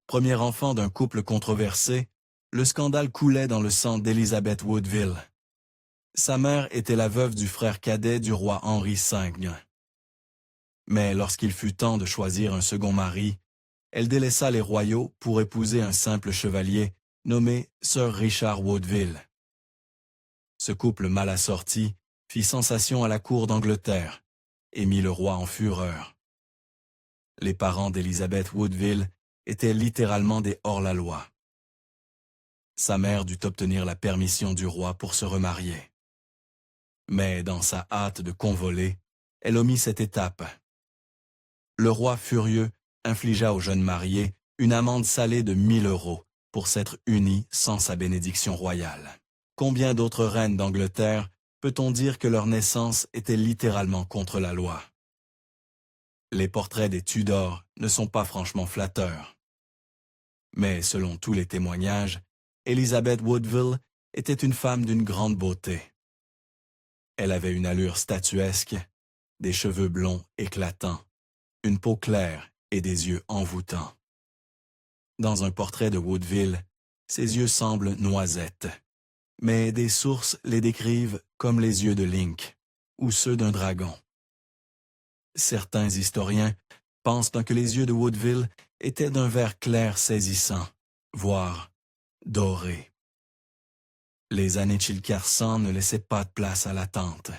Premier enfant d'un couple controversé, le scandale coulait dans le sang d'Elizabeth Woodville. Sa mère était la veuve du frère cadet du roi Henri V. Mais lorsqu'il fut temps de choisir un second mari, elle délaissa les royaux pour épouser un simple chevalier nommé Sir Richard Woodville. Ce couple mal assorti fit sensation à la cour d'Angleterre et mit le roi en fureur. Les parents d'Elizabeth Woodville étaient littéralement des hors-la-loi. Sa mère dut obtenir la permission du roi pour se remarier. Mais dans sa hâte de convoler, elle omit cette étape. Le roi furieux infligea aux jeunes mariés une amende salée de 1 000 € pour s'être unis sans sa bénédiction royale. Combien d'autres reines d'Angleterre peut-on dire que leur naissance était littéralement contre la loi? Les portraits des Tudors ne sont pas franchement flatteurs. Mais selon tous les témoignages, Elizabeth Woodville était une femme d'une grande beauté. Elle avait une allure statuesque, des cheveux blonds éclatants, une peau claire et des yeux envoûtants. Dans un portrait de Woodville, ses yeux semblent noisettes, mais des sources les décrivent comme les yeux de Link ou ceux d'un dragon. Certains historiens pensent que les yeux de Woodville étaient d'un vert clair saisissant, voire doré. Les années Chilcarsan ne laissaient pas de place à l'attente.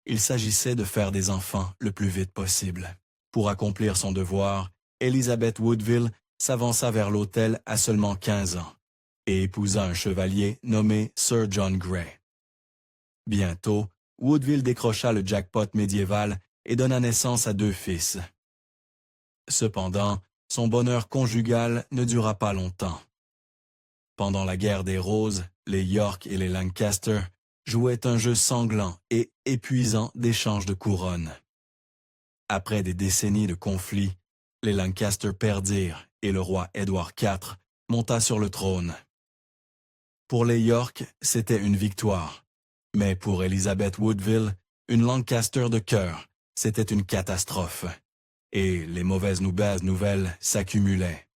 Il s'agissait de faire des enfants le plus vite possible. Pour accomplir son devoir, Elizabeth Woodville s'avança vers l'autel à seulement 15 ans et épousa un chevalier nommé Sir John Grey. Bientôt, Woodville décrocha le jackpot médiéval et donna naissance à 2 fils. Cependant, son bonheur conjugal ne dura pas longtemps. Pendant la guerre des Roses, les York et les Lancaster jouaient un jeu sanglant et épuisant d'échange de couronnes. Après des décennies de conflits, les Lancaster perdirent et le roi Édouard IV monta sur le trône. Pour les York, c'était une victoire, mais pour Elizabeth Woodville, une Lancaster de cœur, c'était une catastrophe, et les mauvaises nouvelles s'accumulaient.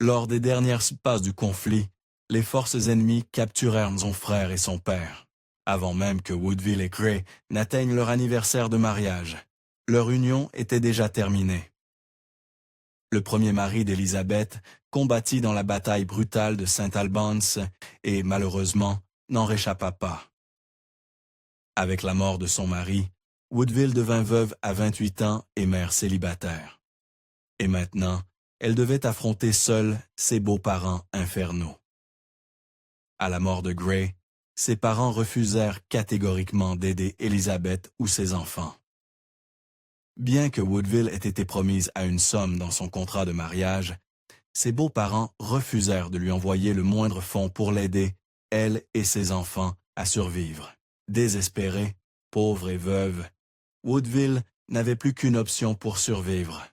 Lors des dernières passes du conflit, les forces ennemies capturèrent son frère et son père. Avant même que Woodville et Grey n'atteignent leur anniversaire de mariage, leur union était déjà terminée. Le premier mari d'Elizabeth combattit dans la bataille brutale de St. Albans et, malheureusement, n'en réchappa pas. Avec la mort de son mari, Woodville devint veuve à 28 ans et mère célibataire. Et maintenant, elle devait affronter seule ses beaux-parents infernaux. À la mort de Grey, ses parents refusèrent catégoriquement d'aider Elizabeth ou ses enfants. Bien que Woodville ait été promise à une somme dans son contrat de mariage, ses beaux-parents refusèrent de lui envoyer le moindre fonds pour l'aider, elle et ses enfants, à survivre. Désespérée, pauvre et veuve, Woodville n'avait plus qu'une option pour survivre: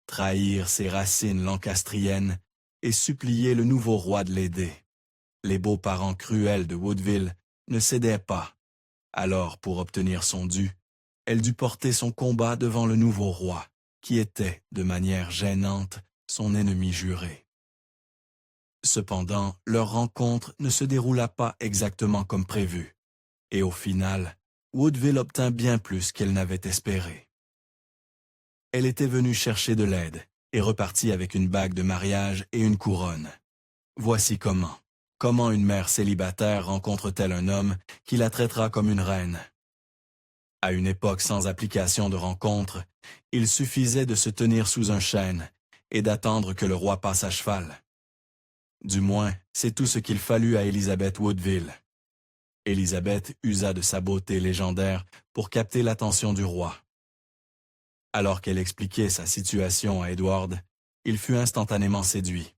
trahir ses racines lancastriennes et supplier le nouveau roi de l'aider. Les beaux-parents cruels de Woodville ne cédaient pas. Alors, pour obtenir son dû, elle dut porter son combat devant le nouveau roi, qui était, de manière gênante, son ennemi juré. Cependant, leur rencontre ne se déroula pas exactement comme prévu, et au final, Woodville obtint bien plus qu'elle n'avait espéré. Elle était venue chercher de l'aide et repartit avec une bague de mariage et une couronne. Voici comment. Comment une mère célibataire rencontre-t-elle un homme qui la traitera comme une reine? À une époque sans application de rencontre, il suffisait de se tenir sous un chêne et d'attendre que le roi passe à cheval. Du moins, c'est tout ce qu'il fallut à Elizabeth Woodville. Elizabeth usa de sa beauté légendaire pour capter l'attention du roi. Alors qu'elle expliquait sa situation à Edward, il fut instantanément séduit.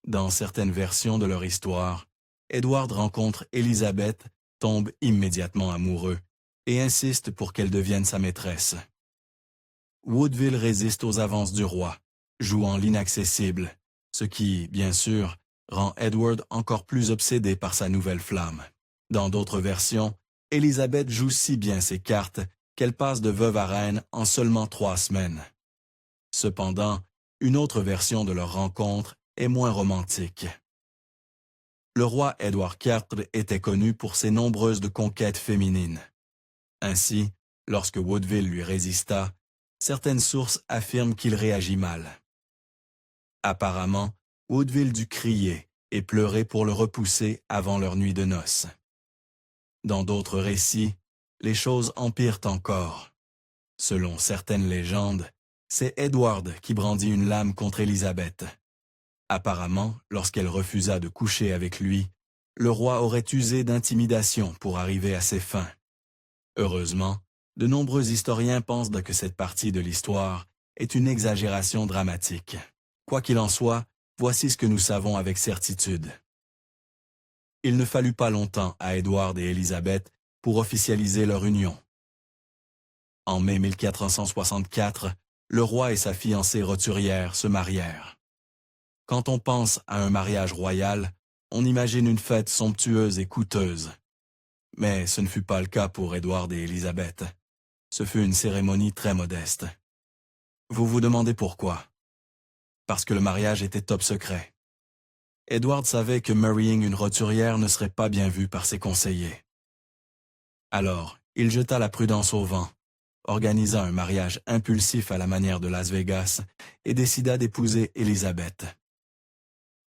Dans certaines versions de leur histoire, Edward rencontre Elizabeth, tombe immédiatement amoureux et insiste pour qu'elle devienne sa maîtresse. Woodville résiste aux avances du roi, jouant l'inaccessible, ce qui, bien sûr, rend Edward encore plus obsédé par sa nouvelle flamme. Dans d'autres versions, Elizabeth joue si bien ses cartes qu'elle passe de veuve à reine en seulement 3 semaines. Cependant, Une autre version de leur rencontre est moins romantique. Le roi Édouard IV était connu pour ses nombreuses conquêtes féminines. Ainsi, lorsque Woodville lui résista, certaines sources affirment qu'il réagit mal. Apparemment, Woodville dut crier et pleurer pour le repousser avant leur nuit de noces. Dans d'autres récits, les choses empirent encore. Selon certaines légendes, c'est Edward qui brandit une lame contre Élisabeth. Apparemment, lorsqu'elle refusa de coucher avec lui, le roi aurait usé d'intimidation pour arriver à ses fins. Heureusement, de nombreux historiens pensent que cette partie de l'histoire est une exagération dramatique. Quoi qu'il en soit, voici ce que nous savons avec certitude. Il ne fallut pas longtemps à Édouard et Élisabeth pour officialiser leur union. En mai 1464, le roi et sa fiancée roturière se marièrent. Quand on pense à un mariage royal, on imagine une fête somptueuse et coûteuse. Mais ce ne fut pas le cas pour Édouard et Élisabeth. Ce fut une cérémonie très modeste. Vous vous demandez pourquoi? Parce que le mariage était top secret. Édouard savait que marrying une roturière ne serait pas bien vu par ses conseillers. Alors, il jeta la prudence au vent, organisa un mariage impulsif à la manière de Las Vegas et décida d'épouser Élisabeth.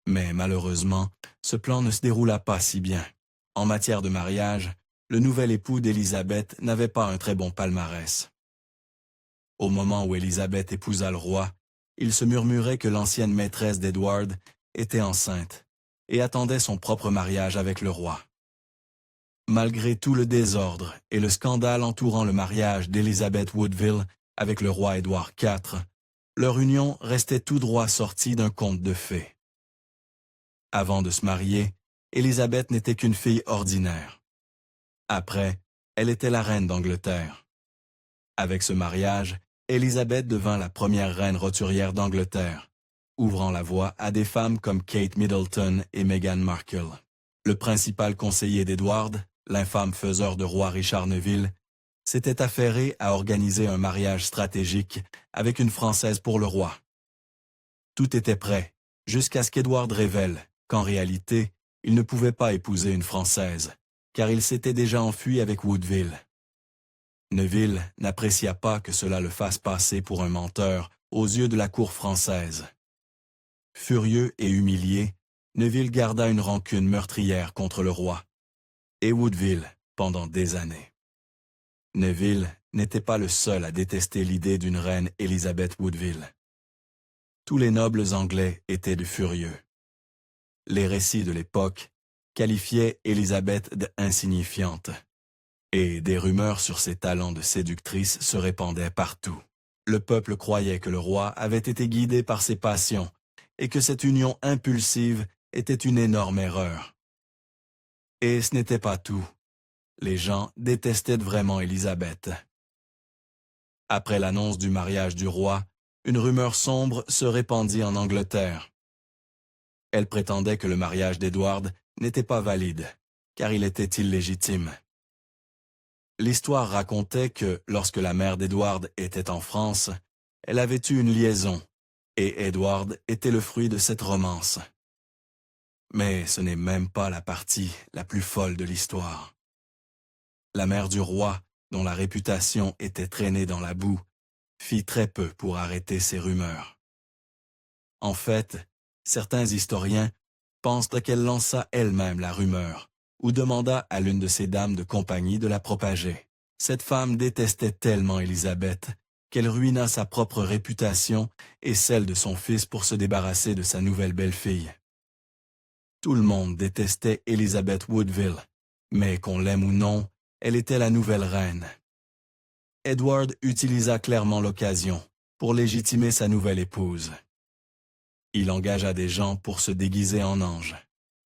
Mais malheureusement, ce plan ne se déroula pas si bien. En matière de mariage, le nouvel époux d'Élisabeth n'avait pas un très bon palmarès. Au moment où Élisabeth épousa le roi, il se murmurait que l'ancienne maîtresse d'Edward était enceinte et attendait son propre mariage avec le roi. Malgré tout le désordre et le scandale entourant le mariage d'Elizabeth Woodville avec le roi Édouard IV, leur union restait tout droit sortie d'un conte de fées. Avant de se marier, Élisabeth n'était qu'une fille ordinaire. Après, elle était la reine d'Angleterre. Avec ce mariage, Élisabeth devint la première reine roturière d'Angleterre, ouvrant la voie à des femmes comme Kate Middleton et Meghan Markle. Le principal conseiller d'Edward, l'infâme faiseur de roi Richard Neville, s'était affairé à organiser un mariage stratégique avec une Française pour le roi. Tout était prêt, jusqu'à ce qu'Edward révèle qu'en réalité, il ne pouvait pas épouser une Française, car il s'était déjà enfui avec Woodville. Neville n'apprécia pas que cela le fasse passer pour un menteur aux yeux de la cour française. Furieux et humilié, Neville garda une rancune meurtrière contre le roi et Woodville pendant des années. Neville n'était pas le seul à détester l'idée d'une reine Elizabeth Woodville. Tous les nobles anglais étaient de furieux. Les récits de l'époque qualifiaient Élisabeth d'insignifiante, et des rumeurs sur ses talents de séductrice se répandaient partout. Le peuple croyait que le roi avait été guidé par ses passions et que cette union impulsive était une énorme erreur. Et ce n'était pas tout. Les gens détestaient vraiment Élisabeth. Après l'annonce du mariage du roi, une rumeur sombre se répandit en Angleterre. Elle prétendait que le mariage d'Edward n'était pas valide, car il était illégitime. L'histoire racontait que, lorsque la mère d'Edward était en France, elle avait eu une liaison, et Edward était le fruit de cette romance. Mais ce n'est même pas la partie la plus folle de l'histoire. La mère du roi, dont la réputation était traînée dans la boue, fit très peu pour arrêter ces rumeurs. En fait, certains historiens pensent qu'elle lança elle-même la rumeur, ou demanda à l'une de ses dames de compagnie de la propager. Cette femme détestait tellement Élisabeth qu'elle ruina sa propre réputation et celle de son fils pour se débarrasser de sa nouvelle belle-fille. Tout le monde détestait Elizabeth Woodville, mais qu'on l'aime ou non, elle était la nouvelle reine. Edward utilisa clairement l'occasion pour légitimer sa nouvelle épouse. Il engagea des gens pour se déguiser en ange,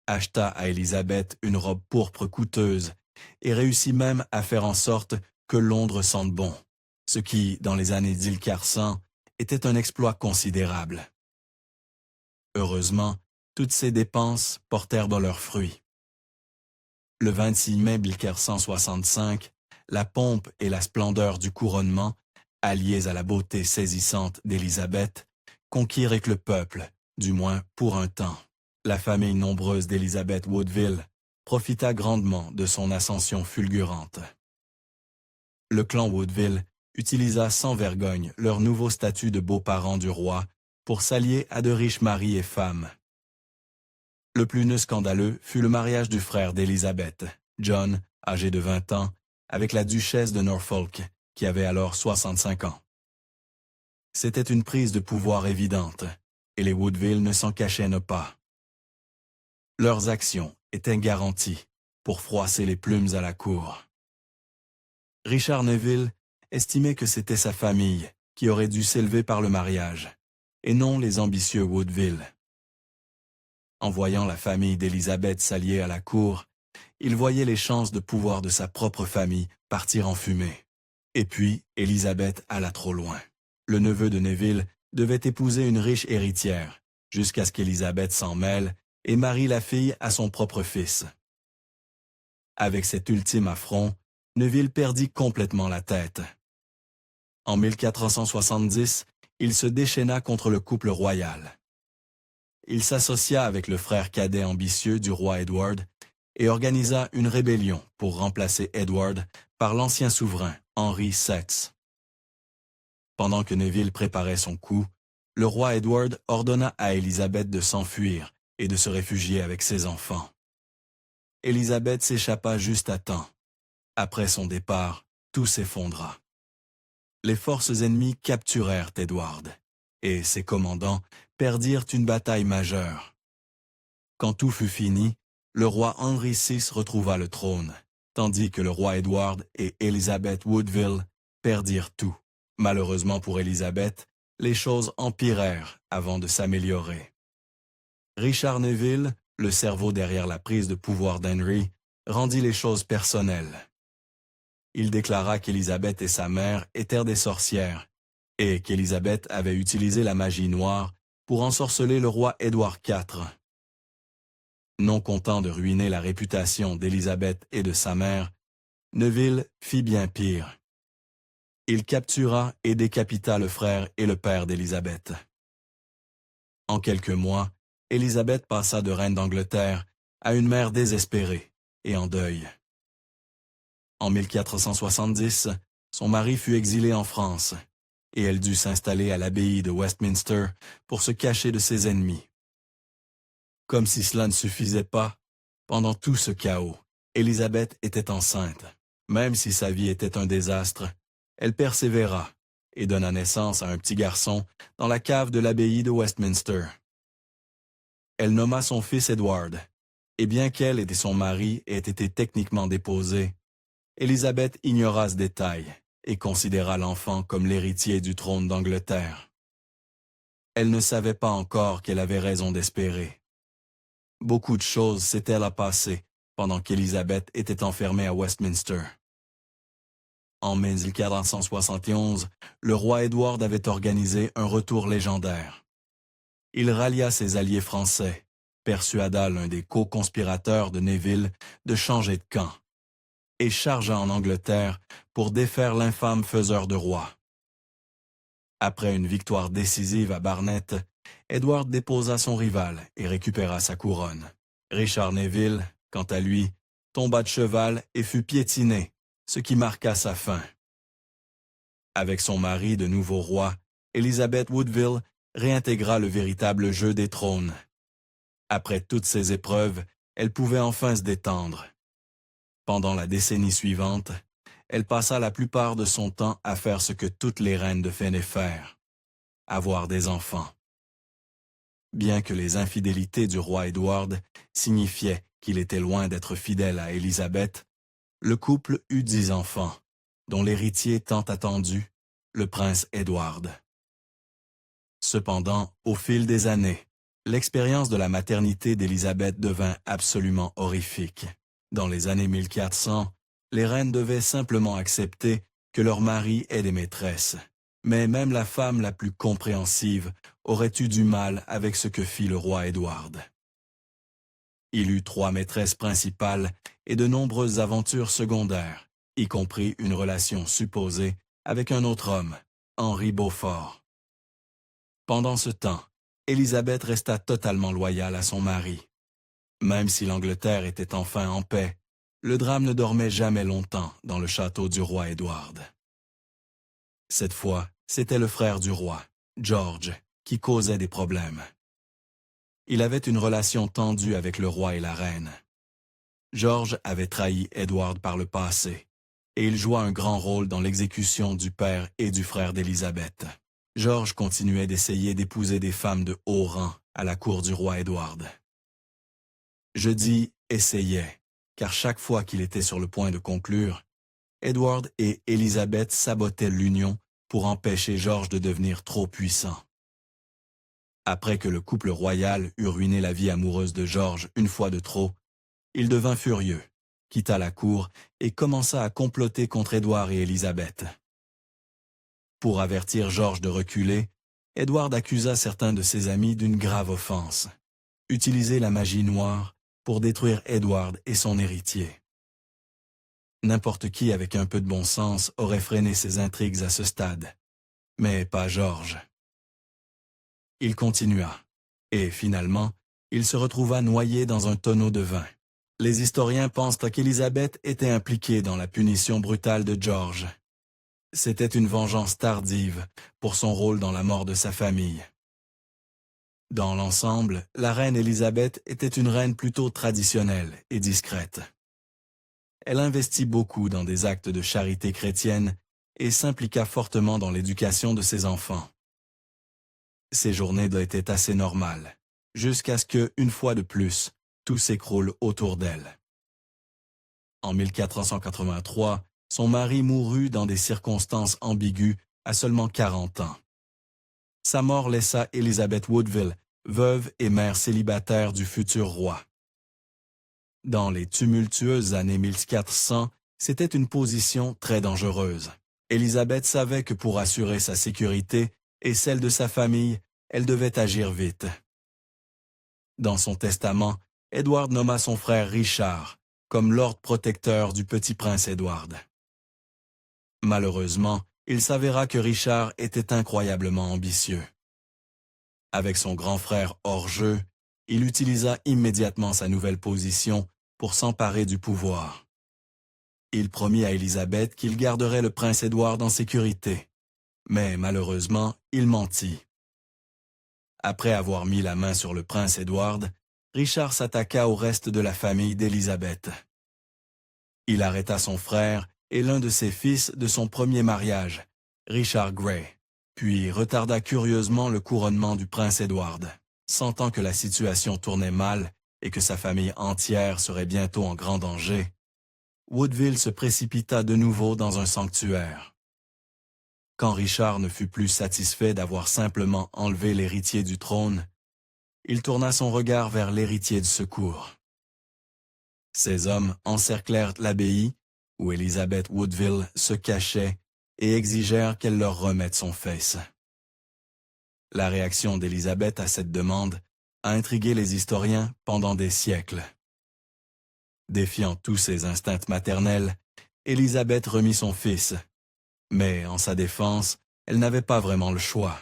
acheta à Élisabeth une robe pourpre coûteuse et réussit même à faire en sorte que Londres sente bon, ce qui, dans les années d'Ilkharsan, était un exploit considérable. Heureusement, toutes ces dépenses portèrent dans leurs fruits. Le 26 mai 1465, la pompe et la splendeur du couronnement, alliées à la beauté saisissante d'Élisabeth, conquérir le peuple, du moins pour un temps. La famille nombreuse d'Elizabeth Woodville profita grandement de son ascension fulgurante. Le clan Woodville utilisa sans vergogne leur nouveau statut de beaux-parents du roi pour s'allier à de riches maris et femmes. Le plus scandaleux fut le mariage du frère d'Elizabeth, John, âgé de 20 ans, avec la duchesse de Norfolk, qui avait alors 65 ans. C'était une prise de pouvoir évidente, et les Woodville ne s'en cachaient pas. Leurs actions étaient garanties pour froisser les plumes à la cour. Richard Neville estimait que c'était sa famille qui aurait dû s'élever par le mariage, et non les ambitieux Woodville. En voyant la famille d'Elizabeth s'allier à la cour, il voyait les chances de pouvoir de sa propre famille partir en fumée. Et puis, Elizabeth alla trop loin. Le neveu de Neville devait épouser une riche héritière, jusqu'à ce qu'Elizabeth s'en mêle et marie la fille à son propre fils. Avec cet ultime affront, Neville perdit complètement la tête. En 1470, il se déchaîna contre le couple royal. Il s'associa avec le frère cadet ambitieux du roi Edward et organisa une rébellion pour remplacer Edward par l'ancien souverain Henri VI. Pendant que Neville préparait son coup, le roi Edward ordonna à Élisabeth de s'enfuir et de se réfugier avec ses enfants. Élisabeth s'échappa juste à temps. Après son départ, tout s'effondra. Les forces ennemies capturèrent Edward, et ses commandants perdirent une bataille majeure. Quand tout fut fini, le roi Henri VI retrouva le trône, tandis que le roi Edward et Elizabeth Woodville perdirent tout. Malheureusement pour Elizabeth, les choses empirèrent avant de s'améliorer. Richard Neville, le cerveau derrière la prise de pouvoir d'Henry, rendit les choses personnelles. Il déclara qu'Élisabeth et sa mère étaient des sorcières, et qu'Élisabeth avait utilisé la magie noire pour ensorceler le roi Édouard IV. Non content de ruiner la réputation d'Élisabeth et de sa mère, Neville fit bien pire. Il captura et décapita le frère et le père d'Élisabeth. En quelques mois, Élisabeth passa de reine d'Angleterre à une mère désespérée et en deuil. En 1470, son mari fut exilé en France, et elle dut s'installer à l'abbaye de Westminster pour se cacher de ses ennemis. Comme si cela ne suffisait pas, pendant tout ce chaos, Élisabeth était enceinte. Même si sa vie était un désastre, elle persévéra et donna naissance à un petit garçon dans la cave de l'abbaye de Westminster. Elle nomma son fils Edward, et bien qu'elle et son mari aient été techniquement déposés, Élisabeth ignora ce détail et considéra l'enfant comme l'héritier du trône d'Angleterre. Elle ne savait pas encore qu'elle avait raison d'espérer. Beaucoup de choses s'étaient là passées pendant qu'Élisabeth était enfermée à Westminster. En 1471, le roi Édouard avait organisé un retour légendaire. Il rallia ses alliés français, persuada l'un des co-conspirateurs de Neville de changer de camp, et chargea en Angleterre pour défaire l'infâme faiseur de roi. Après une victoire décisive à Barnet, Édouard déposa son rival et récupéra sa couronne. Richard Neville, quant à lui, tomba de cheval et fut piétiné, ce qui marqua sa fin. Avec son mari de nouveau roi, Elizabeth Woodville réintégra le véritable jeu des trônes. Après toutes ces épreuves, elle pouvait enfin se détendre. Pendant la décennie suivante, elle passa la plupart de son temps à faire ce que toutes les reines devaient faire, avoir des enfants. Bien que les infidélités du roi Édouard signifiaient qu'il était loin d'être fidèle à Élisabeth, le couple eut 10 enfants, dont l'héritier tant attendu, le prince Édouard. Cependant, au fil des années, l'expérience de la maternité d'Élisabeth devint absolument horrifique. Dans les années 1400, les reines devaient simplement accepter que leur mari ait des maîtresses. Mais même la femme la plus compréhensive aurait eu du mal avec ce que fit le roi Édouard. Il eut 3 maîtresses principales et de nombreuses aventures secondaires, y compris une relation supposée avec un autre homme, Henri Beaufort. Pendant ce temps, Élisabeth resta totalement loyale à son mari. Même si l'Angleterre était enfin en paix, le drame ne dormait jamais longtemps dans le château du roi Édouard. Cette fois, c'était le frère du roi, George, qui causait des problèmes. Il avait une relation tendue avec le roi et la reine. George avait trahi Édouard par le passé, et il joua un grand rôle dans l'exécution du père et du frère d'Élisabeth. George continuait d'essayer d'épouser des femmes de haut rang à la cour du roi Édouard. Je dis « essayait », car chaque fois qu'il était sur le point de conclure, Édouard et Élisabeth sabotaient l'union pour empêcher George de devenir trop puissant. Après que le couple royal eut ruiné la vie amoureuse de George une fois de trop, il devint furieux, quitta la cour et commença à comploter contre Édouard et Élisabeth. Pour avertir George de reculer, Édouard accusa certains de ses amis d'une grave offense, utiliser la magie noire pour détruire Édouard et son héritier. N'importe qui avec un peu de bon sens aurait freiné ces intrigues à ce stade, mais pas George. Il continua, et finalement, il se retrouva noyé dans un tonneau de vin. Les historiens pensent qu'Élisabeth était impliquée dans la punition brutale de George. C'était une vengeance tardive pour son rôle dans la mort de sa famille. Dans l'ensemble, la reine Élisabeth était une reine plutôt traditionnelle et discrète. Elle investit beaucoup dans des actes de charité chrétienne et s'impliqua fortement dans l'éducation de ses enfants. Ses journées étaient assez normales, jusqu'à ce que, une fois de plus, tout s'écroule autour d'elle. En 1483, son mari mourut dans des circonstances ambiguës à seulement 40 ans. Sa mort laissa Elizabeth Woodville, veuve et mère célibataire du futur roi. Dans les tumultueuses années 1400, c'était une position très dangereuse. Élisabeth savait que pour assurer sa sécurité et celle de sa famille, elle devait agir vite. Dans son testament, Édouard nomma son frère Richard comme lord protecteur du petit prince Édouard. Malheureusement, il s'avéra que Richard était incroyablement ambitieux. Avec son grand frère hors jeu, il utilisa immédiatement sa nouvelle position pour s'emparer du pouvoir. Il promit à Élisabeth qu'il garderait le prince Édouard en sécurité, mais malheureusement, il mentit. Après avoir mis la main sur le prince Édouard, Richard s'attaqua au reste de la famille d'Élisabeth. Il arrêta son frère et l'un de ses fils de son premier mariage, Richard Grey, puis retarda curieusement le couronnement du prince Édouard. Sentant que la situation tournait mal et que sa famille entière serait bientôt en grand danger, Woodville se précipita de nouveau dans un sanctuaire. Quand Richard ne fut plus satisfait d'avoir simplement enlevé l'héritier du trône, il tourna son regard vers l'héritier du secours. Ces hommes encerclèrent l'abbaye, où Elizabeth Woodville se cachait, et exigèrent qu'elle leur remette son fils. La réaction d'Élisabeth à cette demande a intrigué les historiens pendant des siècles. Défiant tous ses instincts maternels, Élisabeth remit son fils, mais en sa défense, elle n'avait pas vraiment le choix.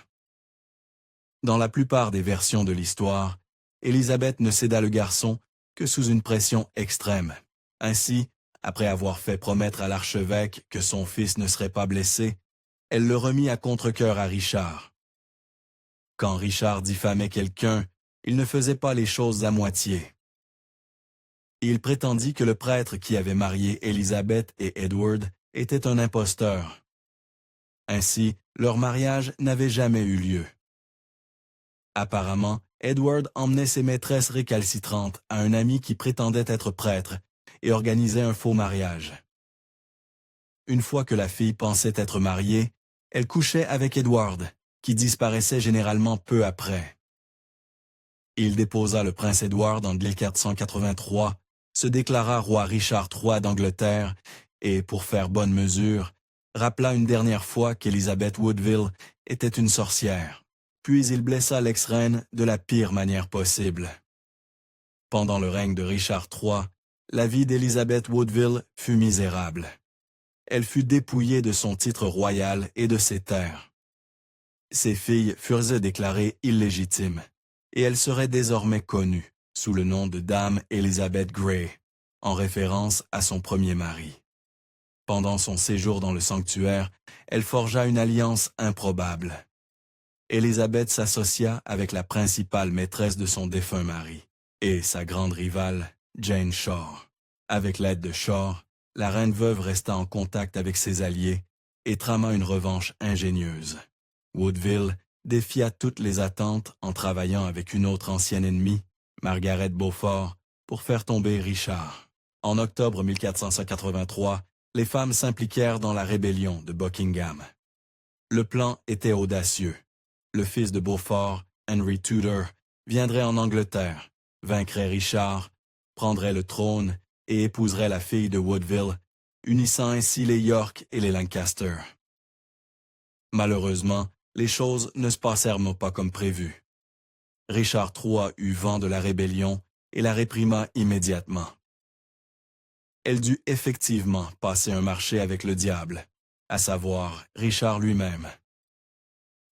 Dans la plupart des versions de l'histoire, Élisabeth ne céda le garçon que sous une pression extrême. Ainsi, après avoir fait promettre à l'archevêque que son fils ne serait pas blessé, elle le remit à contre-cœur à Richard. Quand Richard diffamait quelqu'un, il ne faisait pas les choses à moitié. Il prétendit que le prêtre qui avait marié Élisabeth et Edward était un imposteur. Ainsi, leur mariage n'avait jamais eu lieu. Apparemment, Edward emmenait ses maîtresses récalcitrantes à un ami qui prétendait être prêtre et organisait un faux mariage. Une fois que la fille pensait être mariée, elle couchait avec Edward, qui disparaissait généralement peu après. Il déposa le prince Édouard en 1483, se déclara roi Richard III d'Angleterre et, pour faire bonne mesure, rappela une dernière fois qu'Elizabeth Woodville était une sorcière. Puis il blessa l'ex-reine de la pire manière possible. Pendant le règne de Richard III, la vie d'Elizabeth Woodville fut misérable. Elle fut dépouillée de son titre royal et de ses terres. Ses filles furent déclarées illégitimes, et elles seraient désormais connues sous le nom de Dame Elizabeth Grey, en référence à son premier mari. Pendant son séjour dans le sanctuaire, elle forgea une alliance improbable. Élisabeth s'associa avec la principale maîtresse de son défunt mari, et sa grande rivale, Jane Shore. Avec l'aide de Shore, la reine veuve resta en contact avec ses alliés et trama une revanche ingénieuse. Woodville défia toutes les attentes en travaillant avec une autre ancienne ennemie, Margaret Beaufort, pour faire tomber Richard. En octobre 1483, les femmes s'impliquèrent dans la rébellion de Buckingham. Le plan était audacieux. Le fils de Beaufort, Henry Tudor, viendrait en Angleterre, vaincrait Richard, prendrait le trône et épouserait la fille de Woodville, unissant ainsi les York et les Lancaster. Malheureusement, les choses ne se passèrent pas comme prévu. Richard III eut vent de la rébellion et la réprima immédiatement. Elle dut effectivement passer un marché avec le diable, à savoir Richard lui-même.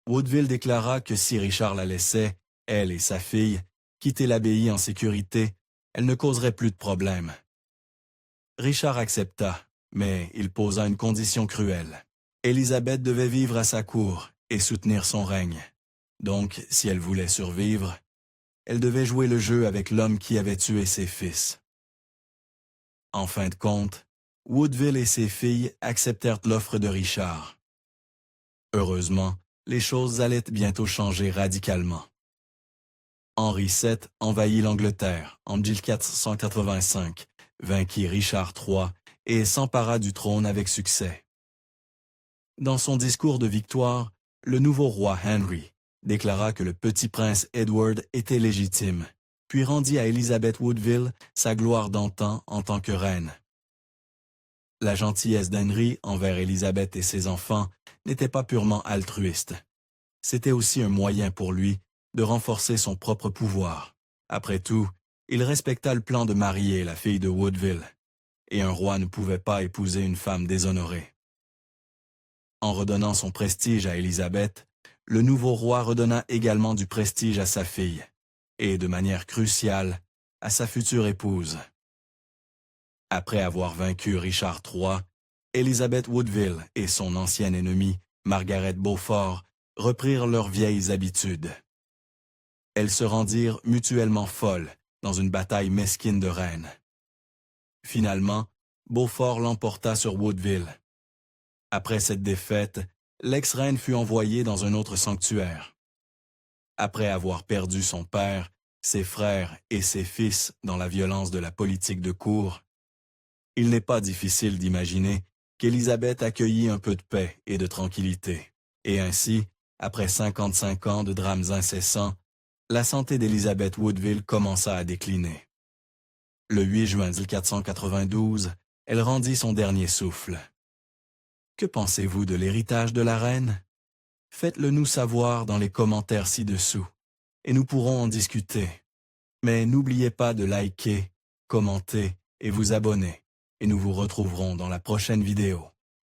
Woodville déclara que si Richard la laissait, elle et sa fille, quitter l'abbaye en sécurité, elle ne causerait plus de problème. Richard accepta, mais il posa une condition cruelle. Élisabeth devait vivre à sa cour et soutenir son règne. Donc, si elle voulait survivre, elle devait jouer le jeu avec l'homme qui avait tué ses fils. En fin de compte, Woodville et ses filles acceptèrent l'offre de Richard. Heureusement, les choses allaient bientôt changer radicalement. Henri VII envahit l'Angleterre en 1485, vainquit Richard III et s'empara du trône avec succès. Dans son discours de victoire, le nouveau roi Henry déclara que le petit prince Edward était légitime, puis rendit à Elizabeth Woodville sa gloire d'antan en tant que reine. La gentillesse d'Henry envers Elizabeth et ses enfants n'était pas purement altruiste. C'était aussi un moyen pour lui de renforcer son propre pouvoir. Après tout, il respecta le plan de marier la fille de Woodville, et un roi ne pouvait pas épouser une femme déshonorée. En redonnant son prestige à Élisabeth, le nouveau roi redonna également du prestige à sa fille, et de manière cruciale, à sa future épouse. Après avoir vaincu Richard III, Elizabeth Woodville et son ancienne ennemie, Margaret Beaufort, reprirent leurs vieilles habitudes. Elles se rendirent mutuellement folles dans une bataille mesquine de reines. Finalement, Beaufort l'emporta sur Woodville. Après cette défaite, l'ex-reine fut envoyée dans un autre sanctuaire. Après avoir perdu son père, ses frères et ses fils dans la violence de la politique de cour, il n'est pas difficile d'imaginer qu'Élisabeth accueillit un peu de paix et de tranquillité. Et ainsi, après 55 ans de drames incessants, la santé d'Elizabeth Woodville commença à décliner. Le 8 juin 1492, elle rendit son dernier souffle. Que pensez-vous de l'héritage de la reine? Faites-le nous savoir dans les commentaires ci-dessous, et nous pourrons en discuter. Mais n'oubliez pas de liker, commenter et vous abonner, et nous vous retrouverons dans la prochaine vidéo.